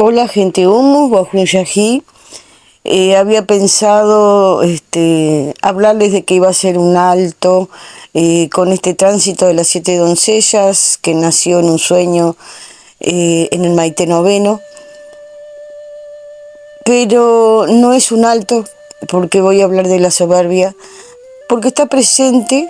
Hola gente, Humus, Bajun Yají. Había pensado hablarles de que iba a ser un alto con este tránsito de las 7 doncellas que nació en un sueño en el Maite noveno, pero no es un alto porque voy a hablar de la soberbia, porque está presente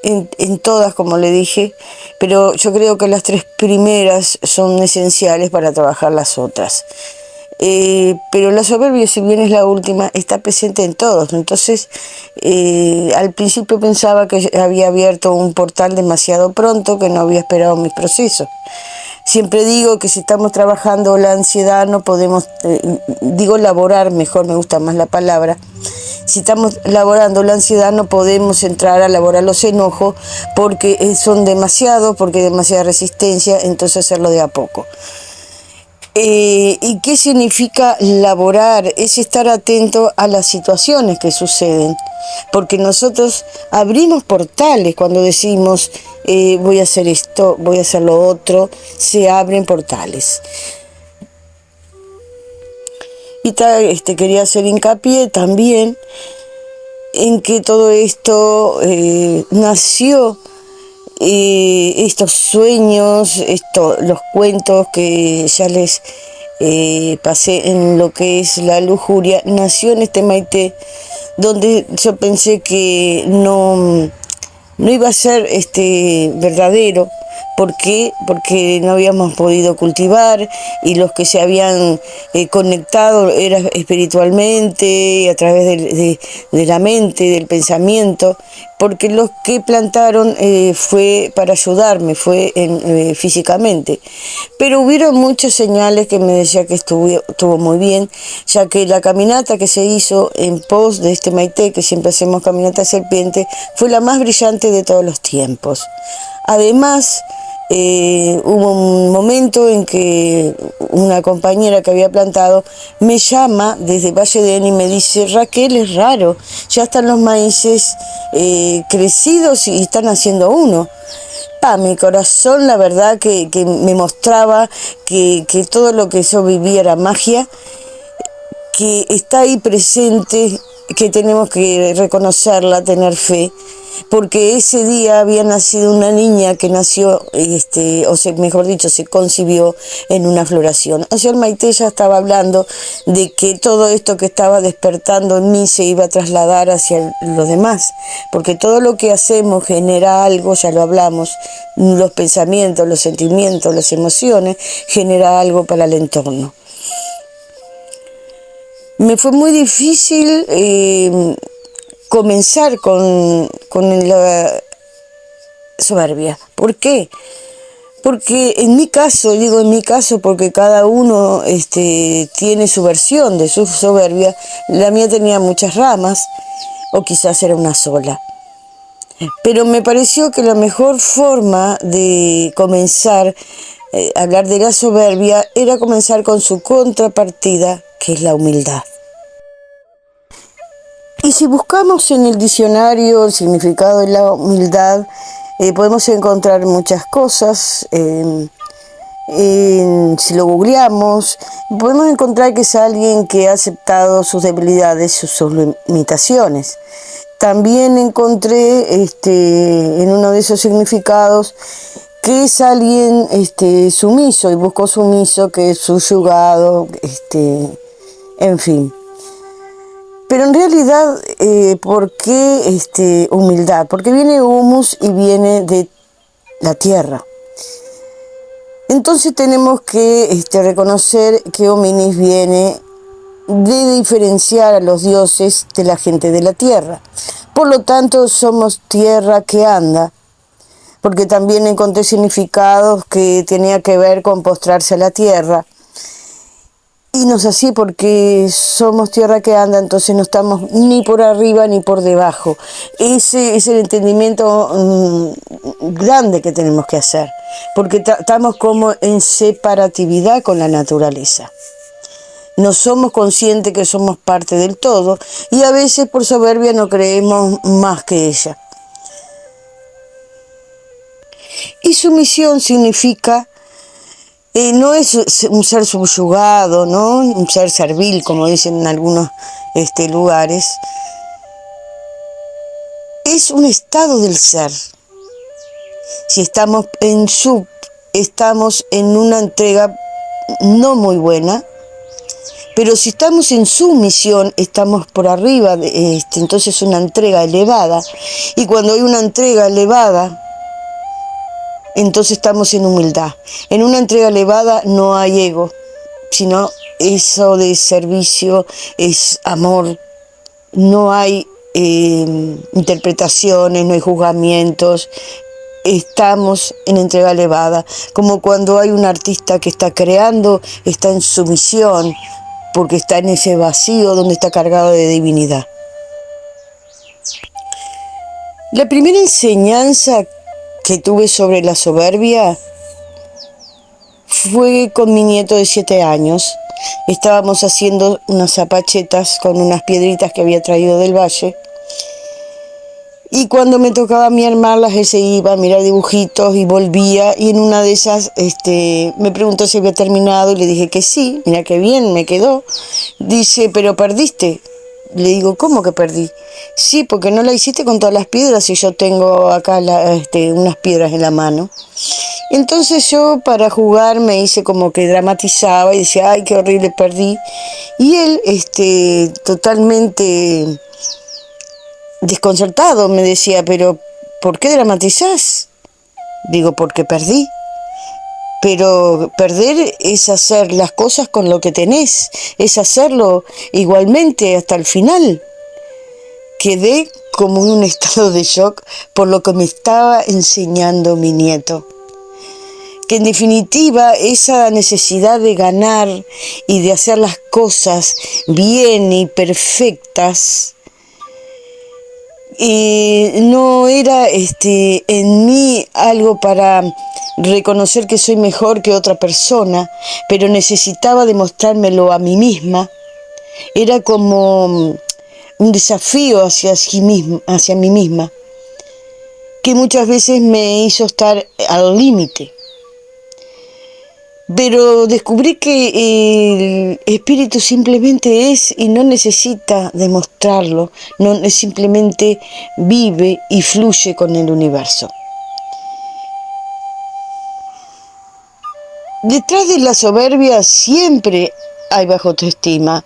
en todas, como le dije, pero yo creo que las tres primeras son esenciales para trabajar las otras. Pero la soberbia, si bien es la última, está presente en todos. Entonces, al principio pensaba que había abierto un portal demasiado pronto, que no había esperado mis procesos. Siempre digo que si estamos trabajando la ansiedad no podemos, digo laborar, mejor me gusta más la palabra. Si estamos laborando la ansiedad no podemos entrar a laborar los enojos porque son demasiados, porque hay demasiada resistencia, entonces hacerlo de a poco. ¿Y qué significa laborar? Es estar atento a las situaciones que suceden, porque nosotros abrimos portales cuando decimos voy a hacer esto, voy a hacer lo otro, se abren portales. Y quería hacer hincapié también en que todo esto nació, estos sueños, los cuentos que ya les pasé en lo que es la lujuria, nació en este Maite, donde yo pensé que no iba a ser verdadero. ¿Por qué? Porque no habíamos podido cultivar y los que se habían conectado era espiritualmente, a través de la mente, del pensamiento, porque los que plantaron fue para ayudarme, fue físicamente. Pero hubieron muchas señales que me decían que estuvo muy bien, ya que la caminata que se hizo en pos de este Maite, que siempre hacemos caminata serpiente, fue la más brillante de todos los tiempos. Además, hubo un momento en que una compañera que había plantado me llama desde Valle de Eni y me dice: Raquel, es raro, ya están los maíces crecidos y están haciendo uno. Mi corazón, la verdad que me mostraba que todo lo que yo vivía era magia, que está ahí presente, que tenemos que reconocerla, tener fe, porque ese día había nacido una niña que nació, mejor dicho, se concibió en una floración. O sea, el Maite ya estaba hablando de que todo esto que estaba despertando en mí se iba a trasladar hacia los demás, porque todo lo que hacemos genera algo, ya lo hablamos, los pensamientos, los sentimientos, las emociones, genera algo para el entorno. Me fue muy difícil comenzar con la soberbia. ¿Por qué? Porque en mi caso, digo en mi caso porque cada uno tiene su versión de su soberbia, la mía tenía muchas ramas, o quizás era una sola. Pero me pareció que la mejor forma de comenzar a hablar de la soberbia era comenzar con su contrapartida, que es la humildad. Y si buscamos en el diccionario el significado de la humildad, podemos encontrar muchas cosas. Si lo googleamos, podemos encontrar que es alguien que ha aceptado sus debilidades, sus limitaciones. También encontré en uno de esos significados que es alguien sumiso, y buscó sumiso, que es subyugado, en fin. Pero en realidad, ¿por qué humildad? Porque viene humus y viene de la tierra. Entonces tenemos que reconocer que hominis viene de diferenciar a los dioses de la gente de la tierra. Por lo tanto, somos tierra que anda, porque también encontré significados que tenía que ver con postrarse a la tierra. Y no es así, porque somos tierra que anda, entonces no estamos ni por arriba ni por debajo. Ese es el entendimiento grande que tenemos que hacer, porque estamos como en separatividad con la naturaleza. No somos conscientes que somos parte del todo y a veces por soberbia no creemos más que ella. Y sumisión significa No es un ser subyugado, ¿no? Un ser servil, como dicen en algunos lugares. Es un estado del ser. Si estamos en sub, estamos en una entrega no muy buena, pero si estamos en sumisión, estamos por arriba, entonces una entrega elevada. Y cuando hay una entrega elevada, entonces estamos en humildad. En una entrega elevada no hay ego, sino eso de servicio es amor. No hay interpretaciones, no hay juzgamientos. Estamos en entrega elevada, como cuando hay un artista que está creando, está en sumisión, porque está en ese vacío donde está cargado de divinidad. La primera enseñanza que tuve sobre la soberbia fue con mi nieto de 7 años. Estábamos haciendo unas zapachetas con unas piedritas que había traído del valle. Y cuando me tocaba a mí armarlas, él se iba a mirar dibujitos y volvía. Y en una de esas me preguntó si había terminado y le dije que sí. Mira qué bien, me quedó. Dice, pero perdiste. Le digo, ¿cómo que perdí? Sí, porque no la hiciste con todas las piedras y yo tengo acá unas piedras en la mano. Entonces yo para jugar me hice como que dramatizaba y decía, ay, qué horrible, perdí. Y él totalmente desconcertado me decía, pero ¿por qué dramatizás? Digo, porque perdí. Pero perder es hacer las cosas con lo que tenés, es hacerlo igualmente hasta el final. Quedé como en un estado de shock por lo que me estaba enseñando mi nieto. Que en definitiva esa necesidad de ganar y de hacer las cosas bien y perfectas, no era en mí algo para reconocer que soy mejor que otra persona, pero necesitaba demostrármelo a mí misma. Era como un desafío hacia mí misma, que muchas veces me hizo estar al límite. Pero descubrí que el espíritu simplemente es y no necesita demostrarlo, simplemente vive y fluye con el universo. Detrás de la soberbia siempre hay baja autoestima.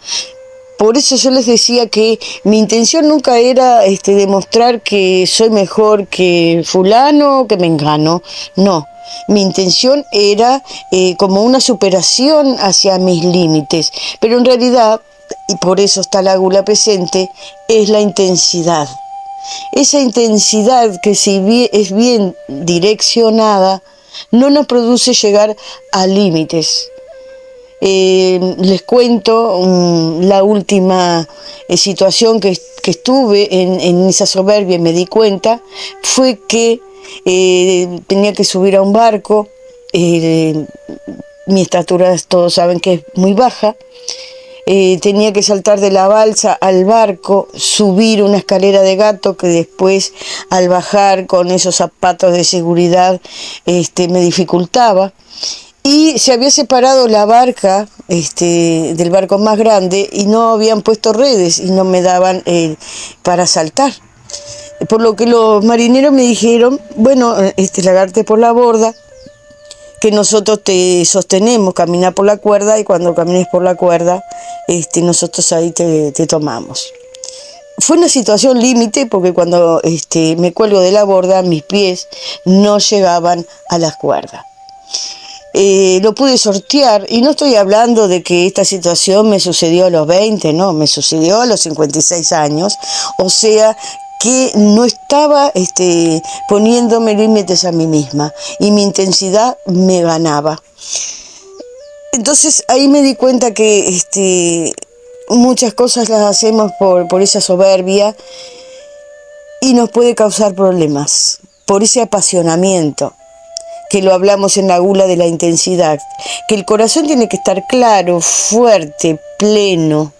Por eso yo les decía que mi intención nunca era demostrar que soy mejor que fulano, que mengano. No, mi intención era como una superación hacia mis límites. Pero en realidad, y por eso está la gula presente, es la intensidad. Esa intensidad que si es bien direccionada, no nos produce llegar a límites. Les cuento la última situación que estuve en esa soberbia y me di cuenta, fue que tenía que subir a un barco. Mi estatura todos saben que es muy baja. Tenía que saltar de la balsa al barco, subir una escalera de gato que después al bajar con esos zapatos de seguridad me dificultaba. Y se había separado la barca del barco más grande y no habían puesto redes y no me daban para saltar. Por lo que los marineros me dijeron, bueno, largarte por la borda, que nosotros te sostenemos, caminar por la cuerda y cuando camines por la cuerda, nosotros ahí te tomamos. Fue una situación límite porque cuando me cuelgo de la borda, mis pies no llegaban a las cuerdas. Lo pude sortear y no estoy hablando de que esta situación me sucedió a los 20, no, me sucedió a los 56 años, o sea que no estaba poniéndome límites a mí misma y mi intensidad me ganaba. Entonces ahí me di cuenta que muchas cosas las hacemos por esa soberbia y nos puede causar problemas, por ese apasionamiento, que lo hablamos en la gula de la intensidad, que el corazón tiene que estar claro, fuerte, pleno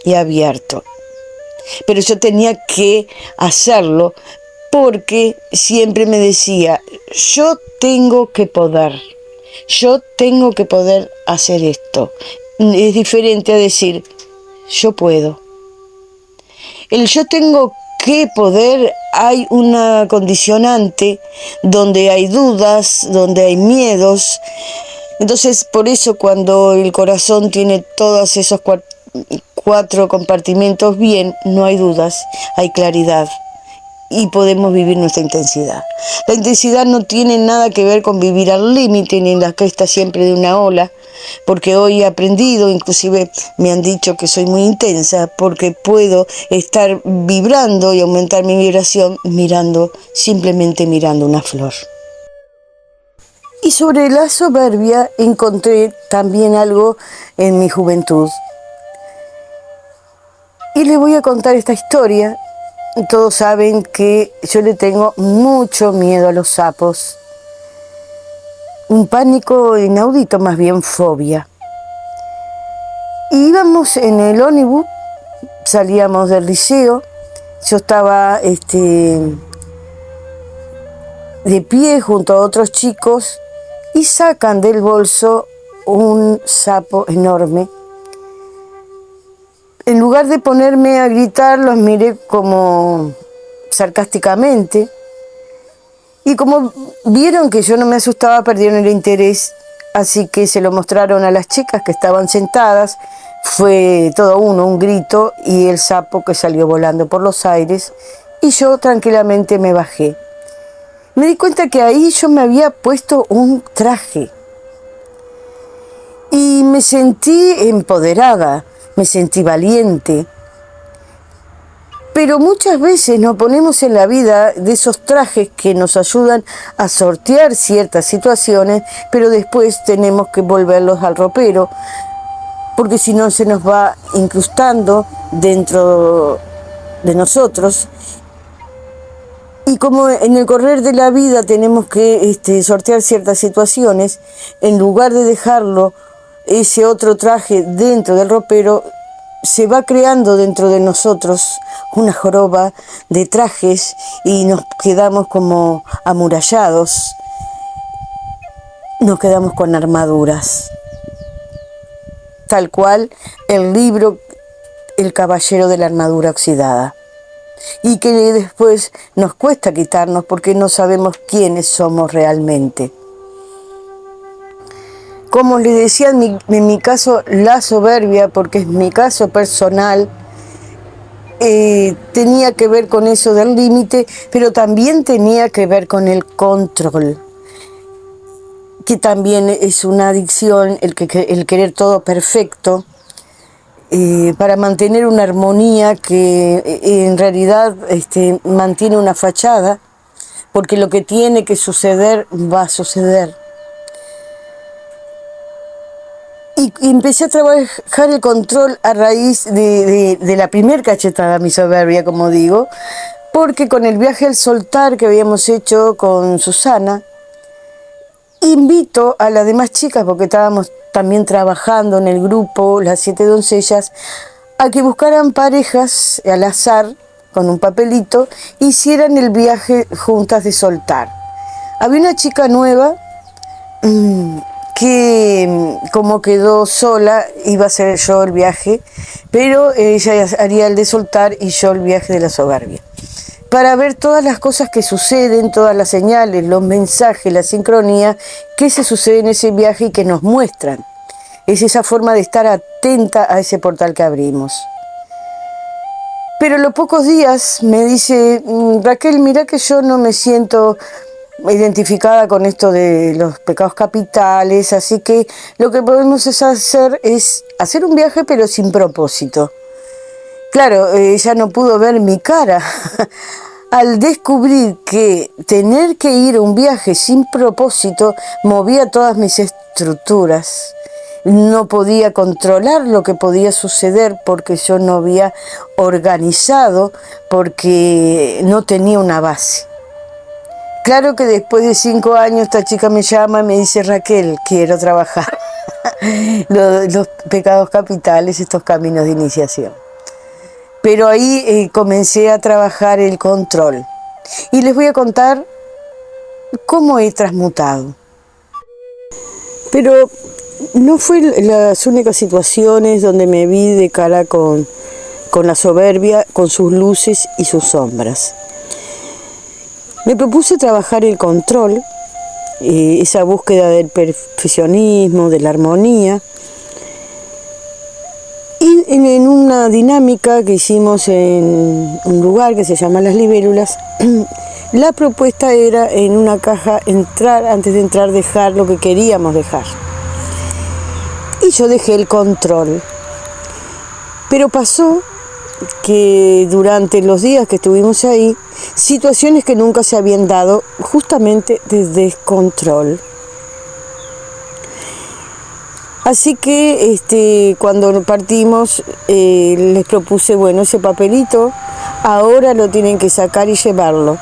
y abierto. Pero yo tenía que hacerlo porque siempre me decía, yo tengo que poder. yo tengo que poder hacer esto. Es diferente a decir, yo puedo. El yo tengo que poder, hay una condicionante donde hay dudas, donde hay miedos. Entonces, por eso cuando el corazón tiene todos esos cuatro compartimentos bien, no hay dudas, hay claridad y podemos vivir nuestra intensidad. La intensidad no tiene nada que ver con vivir al límite ni en la cresta siempre de una ola, porque hoy he aprendido, inclusive me han dicho que soy muy intensa, porque puedo estar vibrando y aumentar mi vibración simplemente mirando una flor. Y sobre la soberbia encontré también algo en mi juventud. Y les voy a contar esta historia. Todos saben que yo le tengo mucho miedo a los sapos. Un pánico inaudito, más bien fobia. Y íbamos en el ómnibus, salíamos del liceo, yo estaba de pie junto a otros chicos y sacan del bolso un sapo enorme. En lugar de ponerme a gritar, los miré como sarcásticamente. Y como vieron que yo no me asustaba, perdieron el interés. Así que se lo mostraron a las chicas que estaban sentadas. Fue todo un grito y el sapo que salió volando por los aires. Y yo tranquilamente me bajé. Me di cuenta que ahí yo me había puesto un traje. Y me sentí empoderada. Me sentí valiente, pero muchas veces nos ponemos en la vida de esos trajes que nos ayudan a sortear ciertas situaciones, pero después tenemos que volverlos al ropero, porque si no se nos va incrustando dentro de nosotros. Y como en el correr de la vida tenemos que sortear ciertas situaciones, en lugar de dejarlo ese otro traje dentro del ropero, se va creando dentro de nosotros una joroba de trajes y nos quedamos como amurallados, nos quedamos con armaduras. Tal cual el libro El caballero de la armadura oxidada. Y que después nos cuesta quitarnos porque no sabemos quiénes somos realmente. Como les decía, en mi caso, la soberbia, porque es mi caso personal, tenía que ver con eso del límite, pero también tenía que ver con el control, que también es una adicción, el querer todo perfecto, para mantener una armonía que en realidad mantiene una fachada, porque lo que tiene que suceder va a suceder. Y empecé a trabajar el control a raíz de la primer cachetada a mi soberbia, como digo, porque con el viaje al soltar que habíamos hecho con Susana, invito a las demás chicas, porque estábamos también trabajando en el grupo, las 7 doncellas, a que buscaran parejas al azar, con un papelito, hicieran el viaje juntas de soltar. Había una chica nueva, que como quedó sola, iba a hacer yo el viaje, pero ella haría el de soltar y yo el viaje de la soberbia. Para ver todas las cosas que suceden, todas las señales, los mensajes, la sincronía, que se sucede en ese viaje y que nos muestran. Es esa forma de estar atenta a ese portal que abrimos. Pero a los pocos días me dice, Raquel, mira que yo no me siento identificada con esto de los pecados capitales, así que lo que podemos hacer es hacer un viaje pero sin propósito. Claro, ella no pudo ver mi cara al descubrir que tener que ir a un viaje sin propósito movía todas mis estructuras. No podía controlar lo que podía suceder porque yo no había organizado, porque no tenía una base. Claro que después de 5 años esta chica me llama y me dice, Raquel, quiero trabajar los pecados capitales, estos caminos de iniciación. Pero ahí comencé a trabajar el control. Y les voy a contar cómo he transmutado. Pero no fue las únicas situaciones donde me vi de cara con la soberbia, con sus luces y sus sombras. Me propuse trabajar el control, esa búsqueda del perfeccionismo, de la armonía, y en una dinámica que hicimos en un lugar que se llama Las Libélulas, la propuesta era en una caja antes de entrar dejar lo que queríamos dejar. Y yo dejé el control. Pero pasó que durante los días que estuvimos ahí, situaciones que nunca se habían dado justamente de descontrol. Así que cuando partimos les propuse, bueno, ese papelito ahora lo tienen que sacar y llevarlo.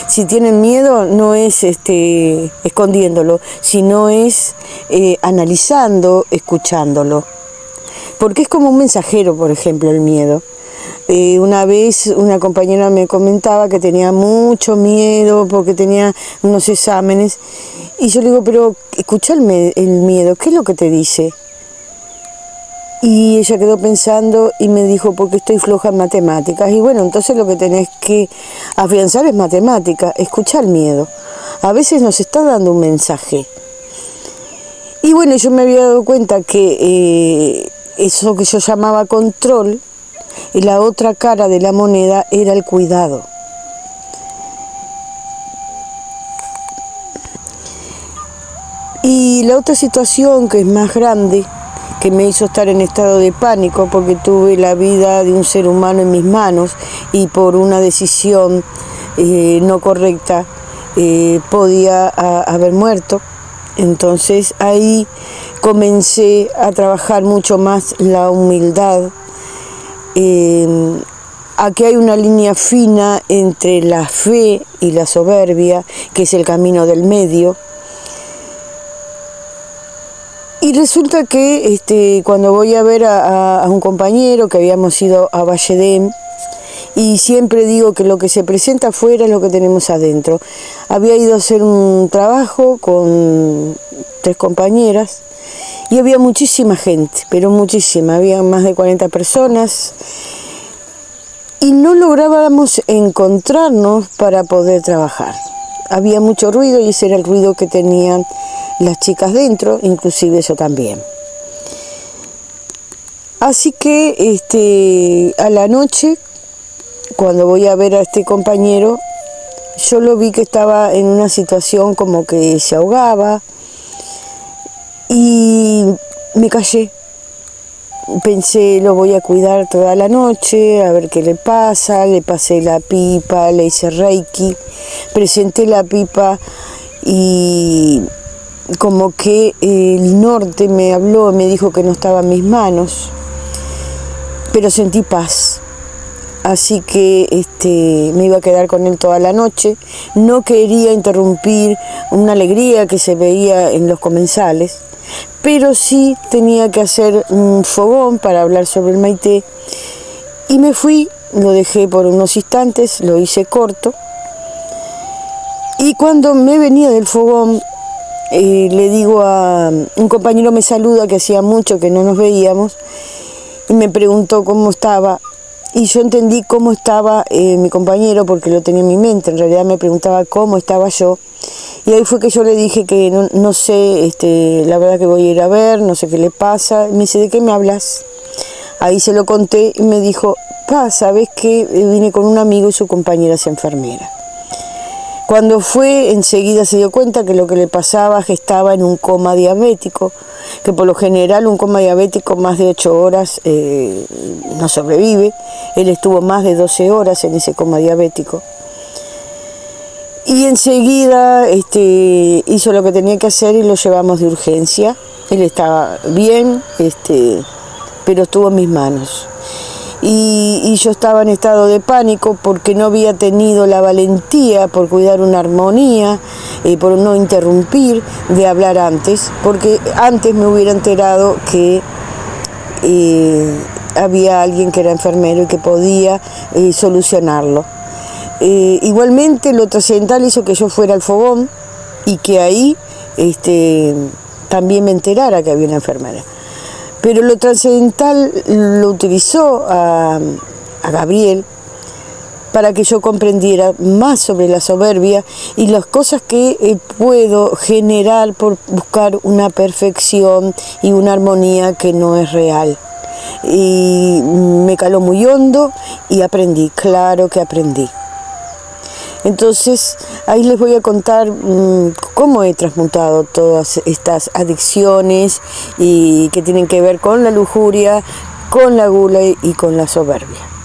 Si tienen miedo, no es escondiéndolo, sino es analizando, escuchándolo. Porque es como un mensajero, por ejemplo, el miedo. Una vez una compañera me comentaba que tenía mucho miedo porque tenía unos exámenes. Y yo le digo, pero escucha el miedo, ¿qué es lo que te dice? Y ella quedó pensando y me dijo, porque estoy floja en matemáticas. Y bueno, entonces lo que tenés que afianzar es matemática, escucha el miedo. A veces nos está dando un mensaje. Y bueno, yo me había dado cuenta que eso que yo llamaba control, y la otra cara de la moneda era el cuidado. Y la otra situación que es más grande, que me hizo estar en estado de pánico porque tuve la vida de un ser humano en mis manos y por una decisión no correcta podía haber muerto. Entonces ahí comencé a trabajar mucho más la humildad. Aquí hay una línea fina entre la fe y la soberbia, que es el camino del medio. Y resulta que cuando voy a ver a un compañero que habíamos ido a Valledem, y siempre digo que lo que se presenta afuera es lo que tenemos adentro. Había ido a hacer un trabajo con 3 compañeras y había muchísima gente, pero muchísima, había más de 40 personas y no lográbamos encontrarnos para poder trabajar. Había mucho ruido y ese era el ruido que tenían las chicas dentro, inclusive yo también. Así que a la noche, cuando voy a ver a este compañero, yo lo vi que estaba en una situación como que se ahogaba y me callé. Pensé, lo voy a cuidar toda la noche, a ver qué le pasa. Le pasé la pipa, le hice reiki, presenté la pipa y como que el norte me habló, me dijo que no estaba en mis manos, pero sentí paz. Así que me iba a quedar con él toda la noche. No quería interrumpir una alegría que se veía en los comensales, pero sí tenía que hacer un fogón para hablar sobre el Maite. Y me fui, lo dejé por unos instantes, lo hice corto. Y cuando me venía del fogón, le digo a un compañero, me saluda, que hacía mucho que no nos veíamos, y me preguntó cómo estaba. Y yo entendí cómo estaba mi compañero porque lo tenía en mi mente. En realidad me preguntaba cómo estaba yo. Y ahí fue que yo le dije que no sé, la verdad que voy a ir a ver, no sé qué le pasa. Y me dice, ¿de qué me hablas? Ahí se lo conté y me dijo, ¿sabes qué? Vine con un amigo y su compañera es enfermera. Cuando fue, enseguida se dio cuenta que lo que le pasaba es que estaba en un coma diabético, que por lo general un coma diabético más de 8 horas no sobrevive. Él estuvo más de 12 horas en ese coma diabético. Y enseguida hizo lo que tenía que hacer y lo llevamos de urgencia. Él estaba bien, pero estuvo en mis manos. Y yo estaba en estado de pánico porque no había tenido la valentía por cuidar una armonía, por no interrumpir, de hablar antes, porque antes me hubiera enterado que había alguien que era enfermero y que podía solucionarlo. Igualmente lo trascendental hizo que yo fuera al fogón y que ahí también me enterara que había una enfermera. Pero lo trascendental lo utilizó a Gabriel para que yo comprendiera más sobre la soberbia y las cosas que puedo generar por buscar una perfección y una armonía que no es real. Y me caló muy hondo y aprendí, claro que aprendí. Entonces, ahí les voy a contar cómo he transmutado todas estas adicciones y que tienen que ver con la lujuria, con la gula y con la soberbia.